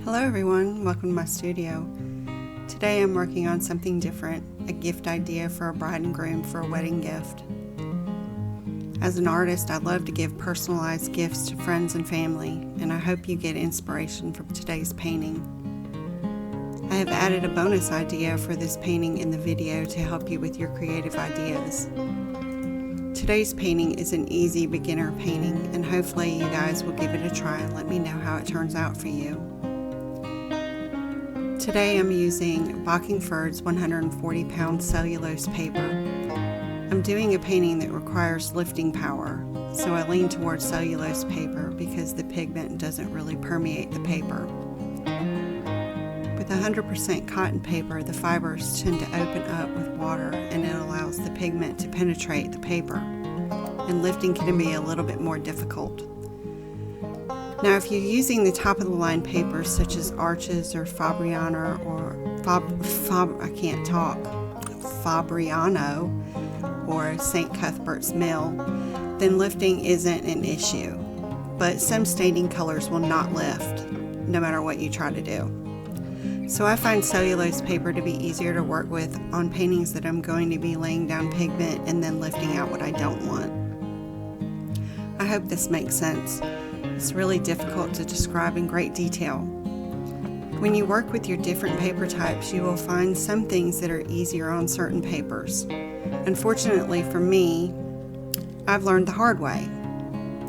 Hello everyone, welcome to my studio. Today I'm working on something different, a gift idea for a bride and groom for a wedding gift. As an artist, I love to give personalized gifts to friends and family, and I hope you get inspiration from today's painting. I have added a bonus idea for this painting in the video to help you with your creative ideas. Today's painting is an easy beginner painting, and hopefully you guys will give it a try and let me know how it turns out for you. Today I'm using Bockingford's 140-pound cellulose paper. I'm doing a painting that requires lifting power, so I lean towards cellulose paper because the pigment doesn't really permeate the paper. With 100% cotton paper, the fibers tend to open up with water and it allows the pigment to penetrate the paper, and lifting can be a little bit more difficult. Now, if you're using the top-of-the-line papers such as Arches or Fabriano or St. Cuthbert's Mill, then lifting isn't an issue. But some staining colors will not lift, no matter what you try to do. So I find cellulose paper to be easier to work with on paintings that I'm going to be laying down pigment and then lifting out what I don't want. I hope this makes sense. It's really difficult to describe in great detail. When you work with your different paper types, you will find some things that are easier on certain papers. Unfortunately for me, I've learned the hard way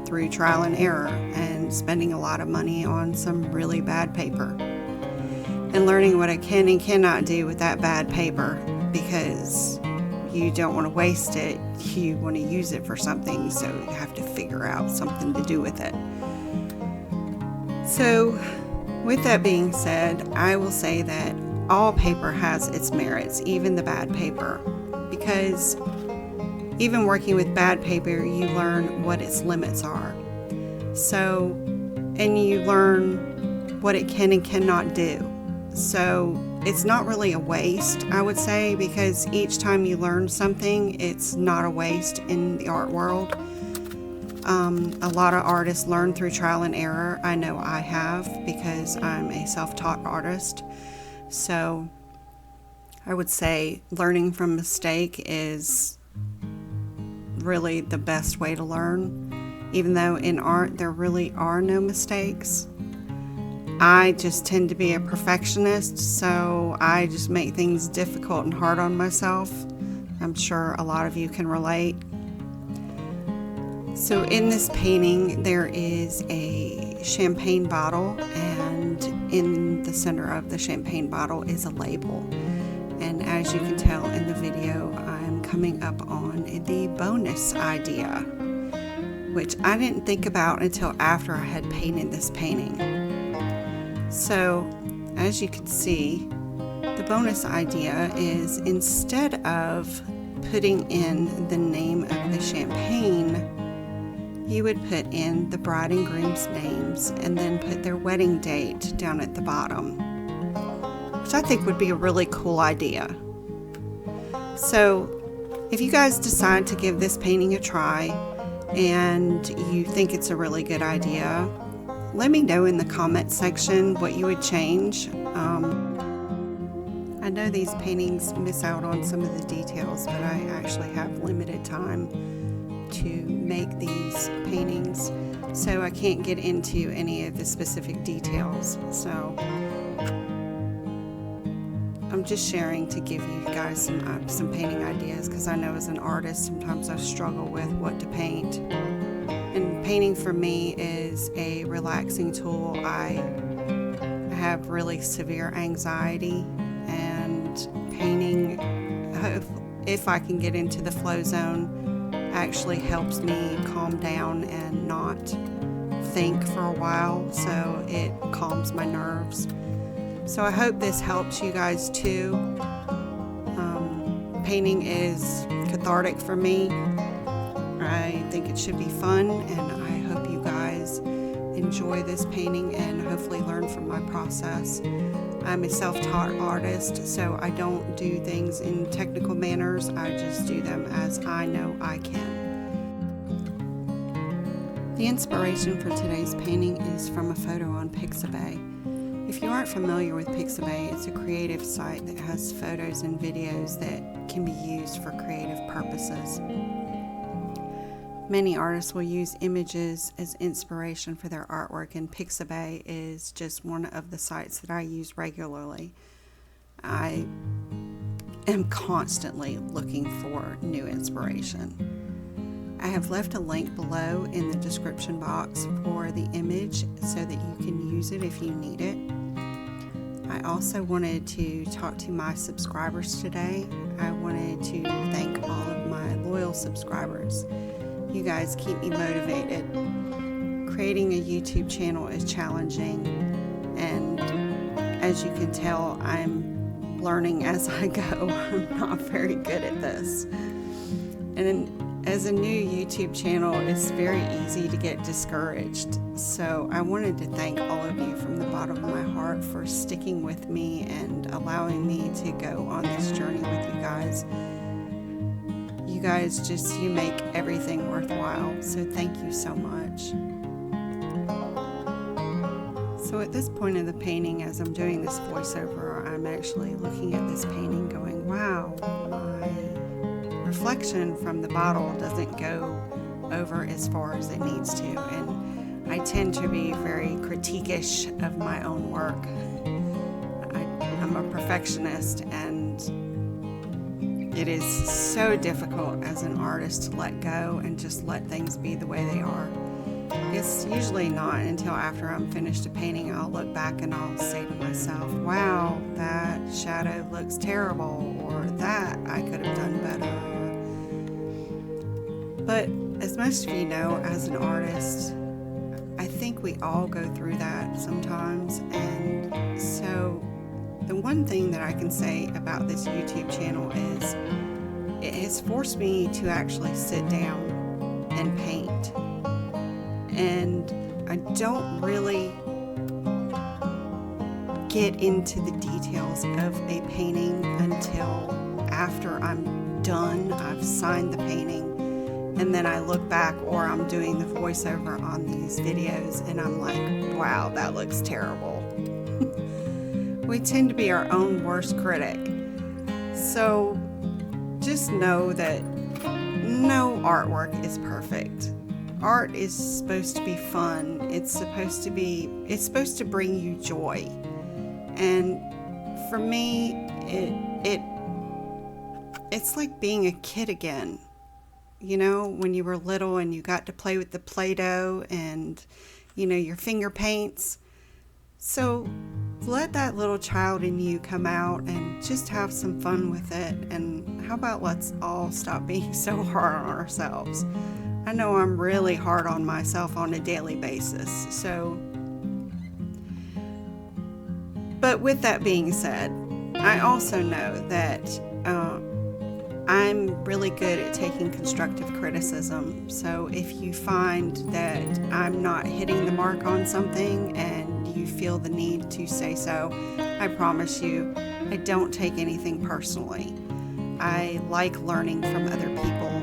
through trial and error and spending a lot of money on some really bad paper and learning what I can and cannot do with that bad paper, because you don't want to waste it, you want to use it for something, so you have to figure out something to do with it. So, with that being said, I will say that all paper has its merits, even the bad paper, because even working with bad paper, you learn what its limits are. So, and you learn what it can and cannot do. So, it's not really a waste, I would say, because each time you learn something, it's not a waste in the art world. A lot of artists learn through trial and error. I know I have, because I'm a self-taught artist. So I would say learning from mistake is really the best way to learn. Even though in art there really are no mistakes. I just tend to be a perfectionist, so I just make things difficult and hard on myself. I'm sure a lot of you can relate. So in this painting, there is a champagne bottle, and in the center of the champagne bottle is a label. And as you can tell in the video, I'm coming up on the bonus idea, which I didn't think about until after I had painted this painting. So, as you can see, the bonus idea is, instead of putting in the name of the champagne, you would put in the bride and groom's names and then put their wedding date down at the bottom, which I think would be a really cool idea. So if you guys decide to give this painting a try and you think it's a really good idea, let me know in the comment section what you would change. I know these paintings miss out on some of the details, but I actually have limited time to make these paintings, so I can't get into any of the specific details. So I'm just sharing to give you guys some painting ideas, because I know as an artist sometimes I struggle with what to paint. And painting for me is a relaxing tool. I have really severe anxiety, and painting, if I can get into the flow zone, actually helps me calm down and not think for a while, so it calms my nerves. So I hope this helps you guys too. Painting is cathartic for me. I think it should be fun, and I hope you guys enjoy this painting and hopefully learn from my process. I'm a self-taught artist, so I don't do things in technical manners. I just do them as I know I can. The inspiration for today's painting is from a photo on Pixabay. If if you aren't familiar with Pixabay, it's a creative site that has photos and videos that can be used for creative purposes. Many artists will use images as inspiration for their artwork, and Pixabay is just one of the sites that I use regularly. I am constantly looking for new inspiration. I have left a link below in the description box for the image so that you can use it if you need it. I also wanted to talk to my subscribers today. I wanted to thank all of my loyal subscribers. You guys keep me motivated. Creating a YouTube channel is challenging, and as you can tell, I'm learning as I go. I'm not very good at this. And as a new YouTube channel, it's very easy to get discouraged. So I wanted to thank all of you from the bottom of my heart for sticking with me and allowing me to go on this journey with you guys. You guys you make everything worthwhile, so thank you so much. So at this point in the painting, as I'm doing this voiceover, I'm actually looking at this painting going, wow, my reflection from the bottle doesn't go over as far as it needs to, and I tend to be very critique-ish of my own work. I'm a perfectionist, and it is so difficult as an artist to let go and just let things be the way they are. It's usually not until after I'm finished a painting I'll look back and I'll say to myself, wow, that shadow looks terrible, or that I could have done better. But as most of you know, as an artist, I think we all go through that sometimes. And so the one thing that I can say about this YouTube channel is it has forced me to actually sit down and paint. And I don't really get into the details of a painting until after I'm done, I've signed the painting, and then I look back, or I'm doing the voiceover on these videos, and I'm like, wow, that looks terrible. We tend to be our own worst critic. So just know that no artwork is perfect. Art is supposed to be fun. It's supposed to bring you joy. And for me, it's like being a kid again. You know, when you were little and you got to play with the Play-Doh and, your finger paints. So let that little child in you come out and just have some fun with it. And how about let's all stop being so hard on ourselves? I know I'm really hard on myself on a daily basis. But with that being said, I also know that I'm really good at taking constructive criticism. So if you find that I'm not hitting the mark on something and you feel the need to say so, I promise you, I don't take anything personally. I like learning from other people.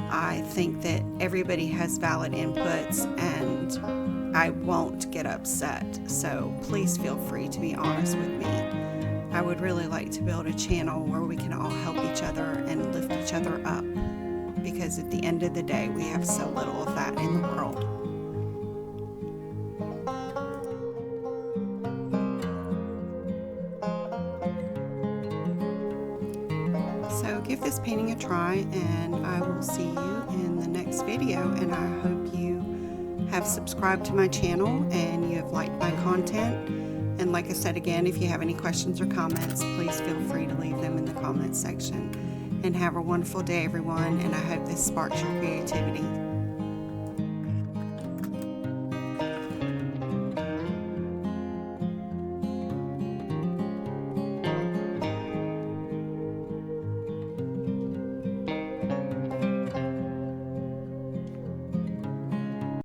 I think that everybody has valid inputs, and I won't get upset. So please feel free to be honest with me. I would really like to build a channel where we can all help each other and lift each other up, because at the end of the day, we have so little of that in the world. So give this painting a try, and I will see you in the next video, and I hope you have subscribed to my channel and you have liked my content. And like I said again, if you have any questions or comments, please feel free to leave them in the comments section. And have a wonderful day, everyone, and I hope this sparks your creativity.